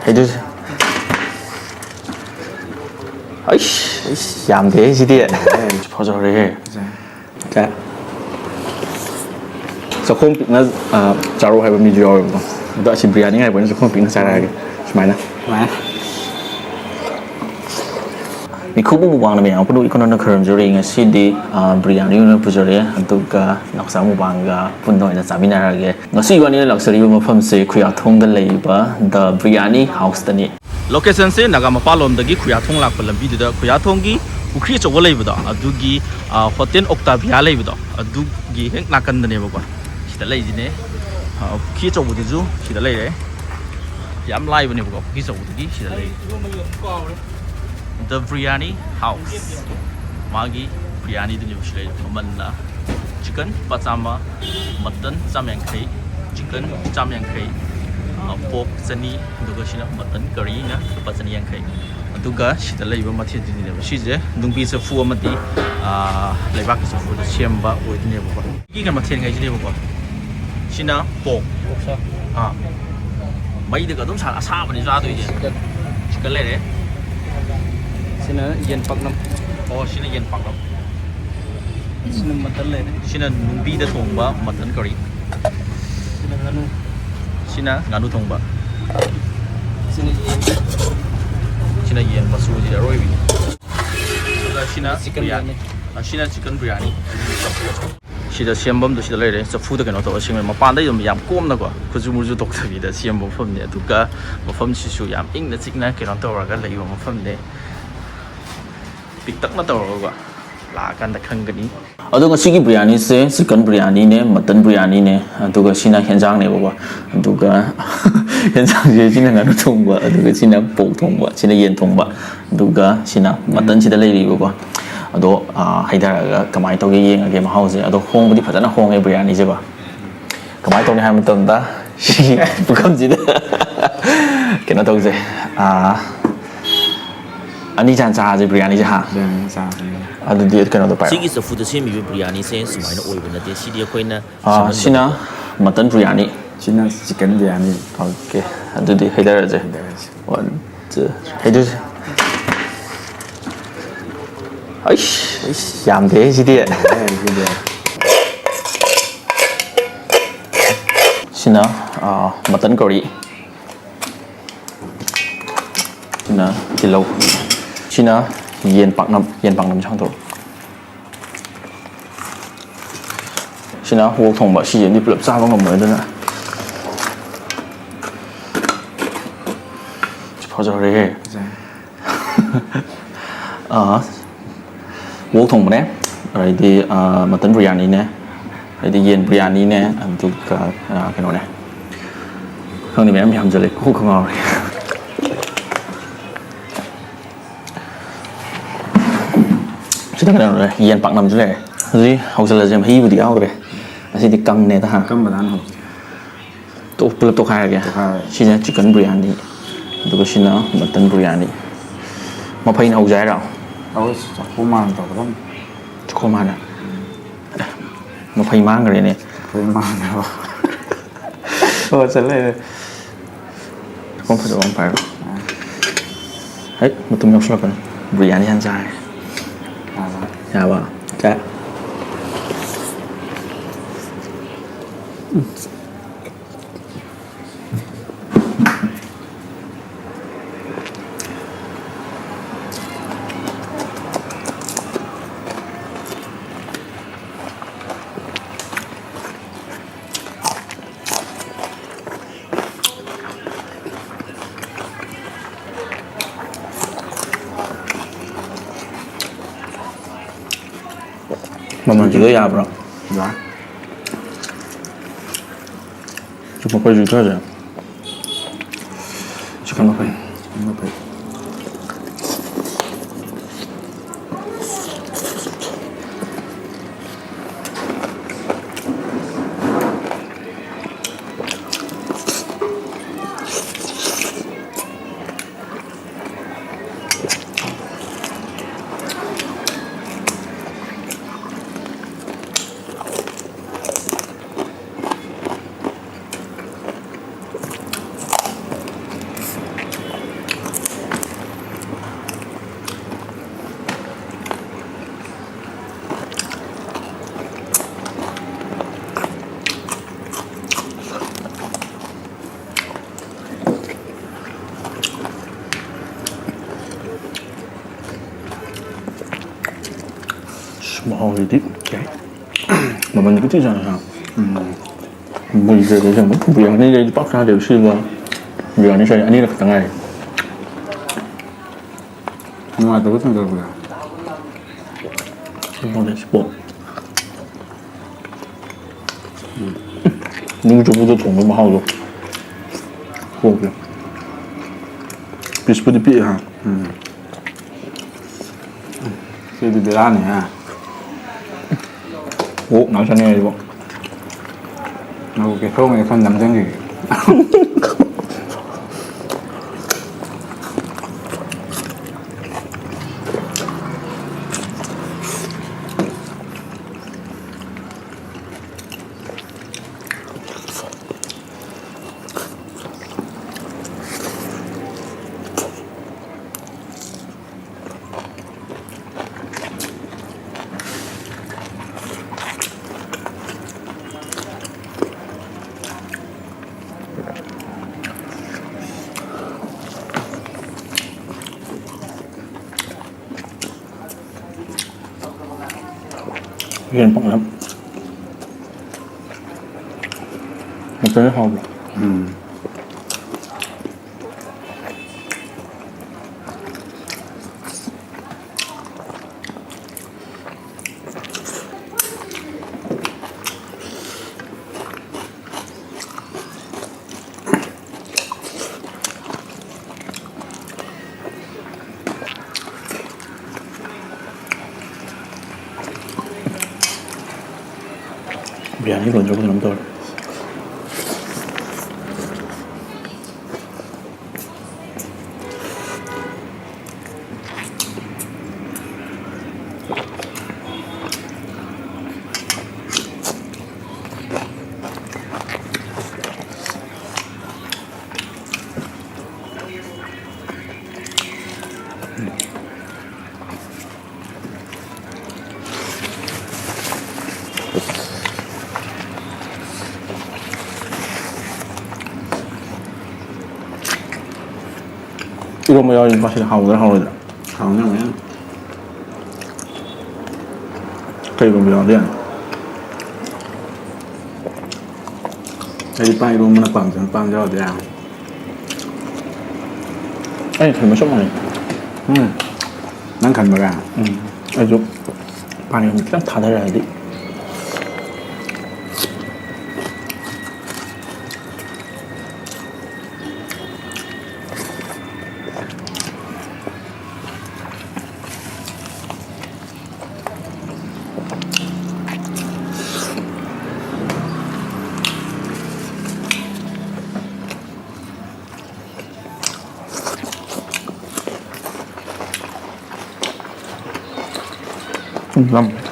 해주세요. 아이씨, 얌돼, 지디. 퍼져래. 자, 조금 빅나, 자로 해봐 미주어. 너 아침 비리아니 해봐, 조금 빅나 잘하게. 주말나.มีคู่บุบางนะเมียพอดูอีกคนนึงเคยจะเรียนสิดีบริยานีเนี่ยพูดจะเรียนตุกนักสาวบุบางก็พูดหน่อยนะสามีน่ารักงั้นสิวันนี้หลักสูตรอยู่มาพัมเสคุยทงกันเลยป่ะ The Biryani House ตัวนี้ Location เส้นนักมาปาลมตะกี้คุยทงหลักเป็นลำบีเดียวคุยทงกี้คุยจบเลยบ่ดอดูกี้โฮเทลออกตาบิอาเลยบ่ดอดูกี้เห็นนักกันเนี่ยบ่กว่าสิแต่เลยจีเนี่ยคุยจบบ่ดจูสิแต่เลยย้ำไล่บ่เนี่ยบ่กว่าคุยจบบ่ดกี้สิแต่เลย The Biryani House มากี้ Biryani ตัวนี้ไม่ใช่มันนะ Chicken ปัจจามา Mutton จามยังไข่ Chicken จามยังไข่ Pork เส้นนี้ดูก็ชินะ Mutton curry นะปัจจัยยังไข่ดูก็ชิดเลยว่ามาเที่ยวที่นี่เลยชิดเลยดุงปีจะฟูมาดีเลยบักจะฟูจะเชื่อมบ้าโอ้ยที่นี่บอกว่ากี่กันมาเที่ยวไงที่นี่บอกว่าชินะ Pork ไม่ได้ก็ต้องชาอาซาบันนี้จ้าตัวนี้ Chicken เลย xin yên bạc năm xin yên bạc năm xin mặt tấn lên xin nung bi đã thùng bá mặt tấn curry xin nganu thùng bá xin yên bá su gì đó rồi xin biryani xin chicken biryani xin xem bấm được xin lấy đấy, food cái nó tổ xin mà pan đấy rồi yam cơm đó quá, cứ chú mua chú độc thật vì đó xem bộ phim này, tụi cái bộ phim chỉ số yam in là chính là cái nó tổ ra cái lấy bộ phim này bị tắc nó tổ rồi là cái đặc trưng cáiนี้ 어떤 시기 비리아니 세, 치킨 비리아니네, 머튼 비리아니네, 또 신나 현장네 보고, 또 현장에 지는 가는 통과, 또 신나 복 통과, 신나 연 통과, 또 신나 머튼 시대 레이 보고, 또 하이다가 가만히 또 얘기하는 게 마우스, 또 홍보디 받잖아 홍의 비리아니지 봐. 가만히 또 하면 뜬다, 시 부감지다, 걔나 또 이제อันนี้จานจ่าจะบริยานีจะหาอันนี้กันเราต่อไปสิ่งที่สุดฟูดเช่นมีบริยานีเส้นสมัยนั้นโอ้ยวันนั้นเดี๋ยวสิ่งเดียวกันนะชินะมัตตันบริยานีชินะชิคเก้นบริยานีโอเคอันนี้ให้ได้เลยจ้ะวันจะให้ดูเฮ้ยยามเดสิเดียชินะมัตตันเกาหลีชินะกิโลชินะเย็นปักน้ำช่างตัวชินะหัวถงแบบชิเย็นที่เปลือกซ่าบ้างก็เหมือนด้วยนะพอจะเร่หัวถงแบบนี้อะไรที่มาตั้งบริยานีเนี่ยอะไรที่เย็นบริยานีเนี่ยอันตุกกันโน่นเนี่ยข้างนี้แม่ไม่ทำจะเลยคู่ของเราchúng ta cái này yên bạc nằm chỗ này rồi hậu sẽ là xem hi vừa đi ao rồi là thì căng này ta hả căng mà ăn hả tổ khai kìa xin nhá chicken biryani tôi có xin nó mutton biryani mà phải hậu dài đâu không mang tao không không mang à mà phải mang cái này phải mang đâu sẽ lấy không phải hết một tôm nhóc sọc rồi biryani ăn dài dạ vâng dạ 慢慢几个鸭不了，就不会去这的，去看到会， ꯃꯍꯥꯎꯁꯤꯗꯤ ꯃꯃꯜꯗꯤ ꯀꯩ ꯆꯥꯅ ꯃꯣꯏꯁꯦ ꯕꯤꯔꯌꯥꯅꯤꯗꯩꯗꯤ ꯄꯥꯛ ꯆꯥꯗꯦꯕ ꯁꯤꯒ ꯕꯤꯔꯌꯥꯅꯤ ꯆꯥꯏ ꯑꯅꯤꯔꯛ ꯈꯛꯇꯪ ꯉꯥꯏꯔꯦ ꯅꯨꯡꯉꯥꯏꯇꯕ ꯊꯦꯡꯅꯔꯛꯄꯗ 스포 능주부도 정말 mahal 포기 피스푸디 피하 그래도 베라네 오 나잖아요 이거 나고 게 처음에 선 남자기 이게 빵람 어때 하고 비리야니 이건 조금 넘더 이거 뭐야 이 맛이 하오더라 강령은 그리고 뭐야 이 빵이 로마나 빵전 빵저 돼야 아니 잘못 썼네 난 간마가 아주 반이 그냥 다 달아야 돼 남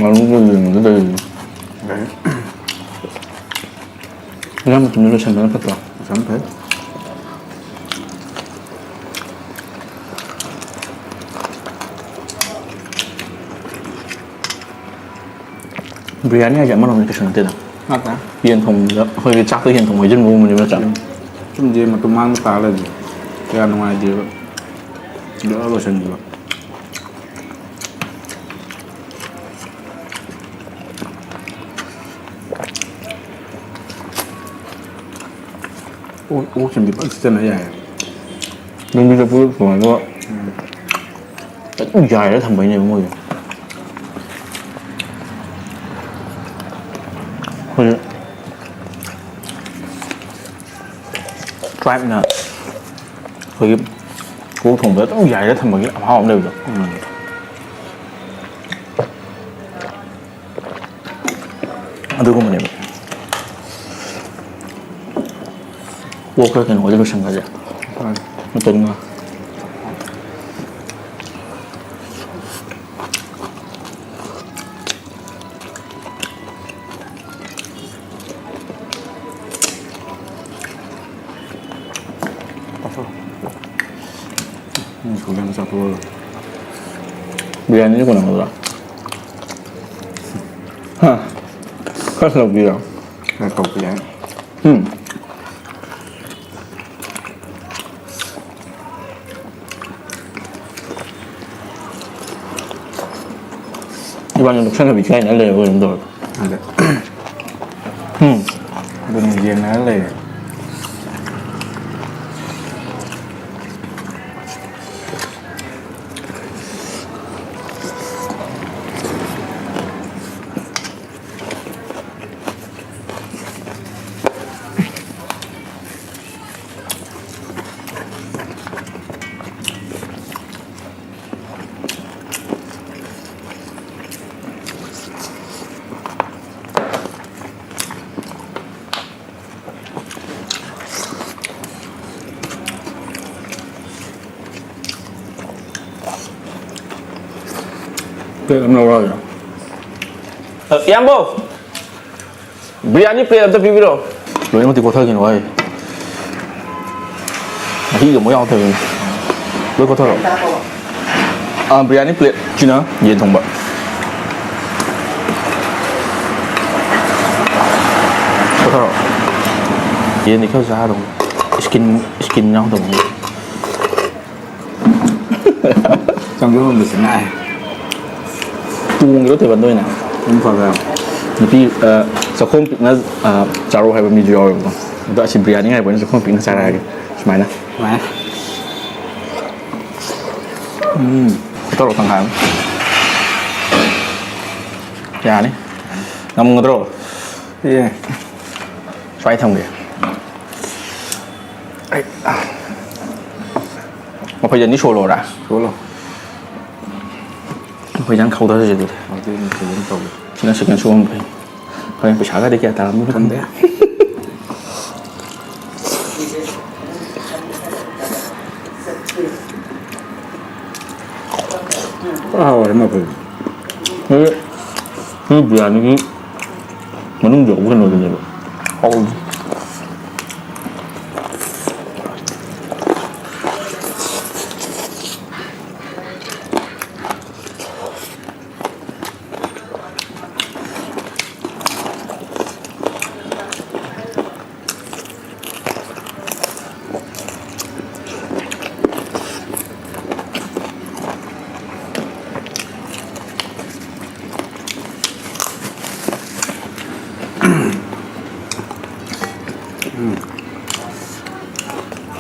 말로 보이는데 그냥 좀 눌러 생각을 했다 잠배 비리야니 하지 않으면 이렇게 쓰는 데다 맞다 현통 거기 짝도 현통 뭐 이런 거 보면 좀 짝. 좀 이제 뭐 도망 따라지 내가 농아이 지 여러 생겨 오 지금 이 진짜 야 nhưng bây giờ vừa của nó dài đó thằng bậy này mọi người thôi drive nè 거기 고통보다 좀 dài đó thằng bậy 아 없네 그죠 누구 뭐냐 워크는 어디로 생각하지? 어떤 거? 고기는 잡고 비리아니 이거 나오더라. 그래서 비야. 그러니까 그냥 일반적으로 생각이 비가 날래 이거 정도. 안돼 bên riêng nó là Plate am lâu rồi. Em bố. Biryani plate am tập video. Rồi em thì có thời gian rồi. Khi có mỗi thứ rồi có thời rồi. Biryani plate chứ nó yên thông bận. Có thời rồi. Yên thì kéo ra rồi. Skin nhau đồng. trong cái hôm mình sẽ lại tuồng có thể vận đôi nào không phải là thì sẽ không bị nó charo hay bị dao rồi đó chỉ biryani này vẫn sẽ không bị nó chara cái mày nè má tao rồi thằng hàng ya này ngâm ngon rồi yeah xoay thông kìa mà bây giờ đi solo ra số rồi bây giờ khâu đó là gì đấy đầu tiên mình sử dụng cầu chỉ là sự kiện xuống thôi thôi phải trả cái đấy kia tao mới không không đấy rồi mà phải cái biryani cái mà nó dầu cái nồi này rồi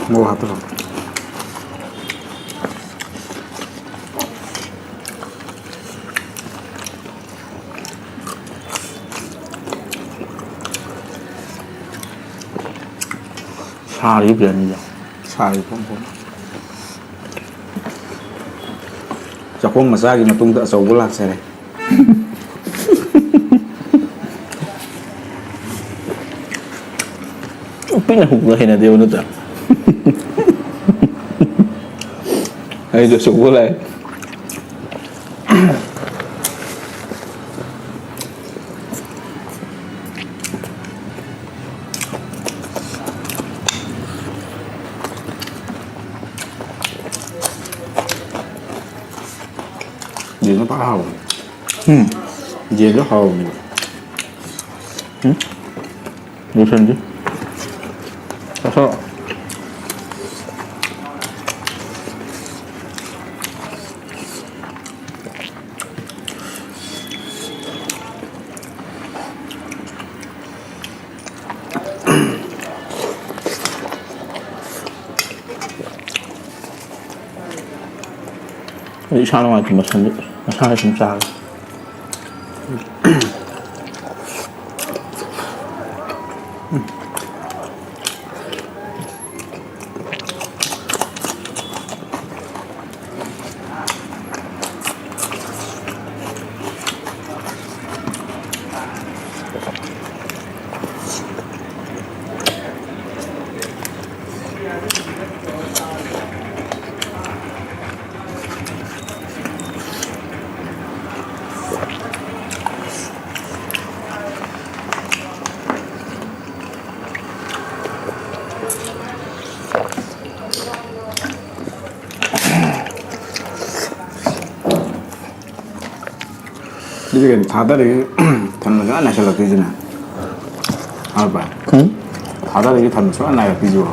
mua hạt rồi xa đi biryani rồi xài không chắc không mà sao thì mà tung tợ xấu có lạc xe này pinahuglahin na din ano ta. Ay, doon sa kulay. gì nó bắt hầu gì nó hầu Musun chứ. Sao? Di sana nga masahe sa 이게 다다리 담는 안 하셔도 되지나. 알바. 응? 다다리 담는 안 나야 되죠.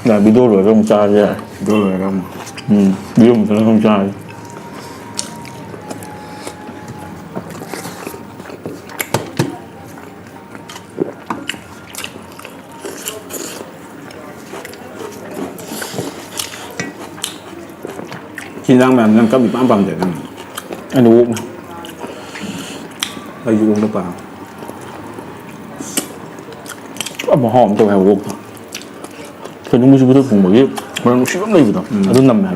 야, 미도를 좀 짜지. 이걸로 해가 뭐. 미도 좀 짜지. 긴장면 난 깜이 빵빵 되는. 아니, 옥. 아 이거 못 봐. 뭐 hòm cho heo 옥. 그 농구시부터 본 거기. 그런 쉬운 거이보다. 아둔 남매.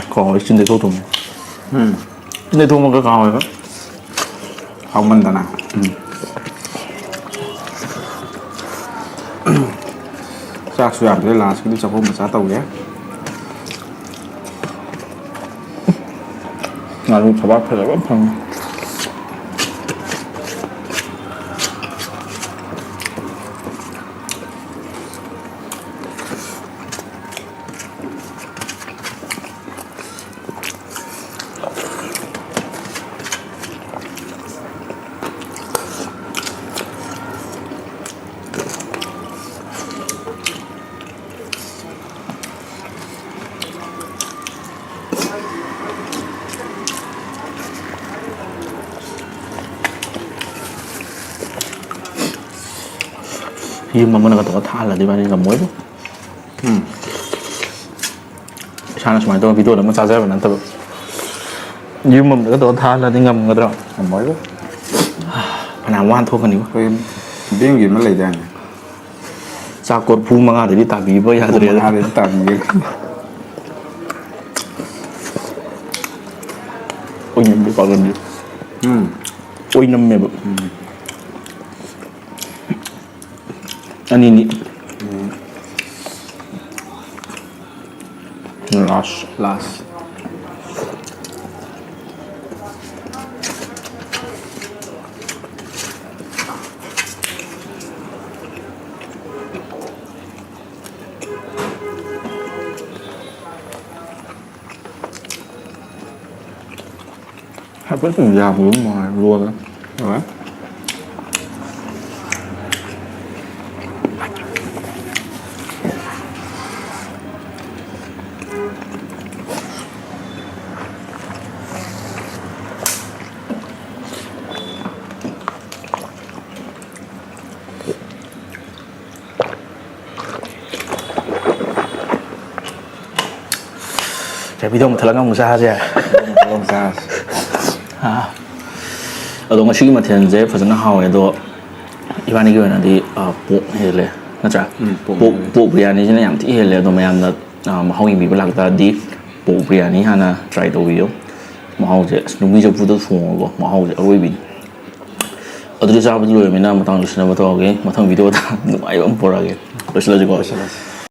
có trên đây thô thùng trên đây thô một cái cò rồi đó Không mình ta nào. Xác xuyên thế là đi cho hôm một xã tàu ghé. là luôn phải bắt phải là bắt phần nhưng mà mình có tha là đi vào đi làm muối sáng là tôi video là mình sao ra và nắn tập nhưng mà mình có tha là đi ngầm người đó Làm mới đó. nào ngoan thôi còn nếu Tôi biết gì mới lấy ra này. sao cột phu mà ngà để đi tạm bí với nhà rồi Ai đến tầm gì. ôi nhìn bị có gần đi ôi năm mẹ bự anh nhìn last Last. hai bữa từng già muốn mà luôn đó Rồi. cái video mà thật là ngon ra chứ Không sao. ở 동안 쉬기 맡은 이제 버전은 하와에도 이번 이거는 이 보 해래 맞아 보 비리아니 전에 양티 해래도 매암나 마하위 미블락다 디 보 비리아니 하나 트라이 도위요 마하우제 스누미저 부도 송고 마하우제 어로이빈 어디로 잡아도 로면은 마땅 루시나 부터 오게 마땅 비디오 다 누가 이건 보라게 러시라지고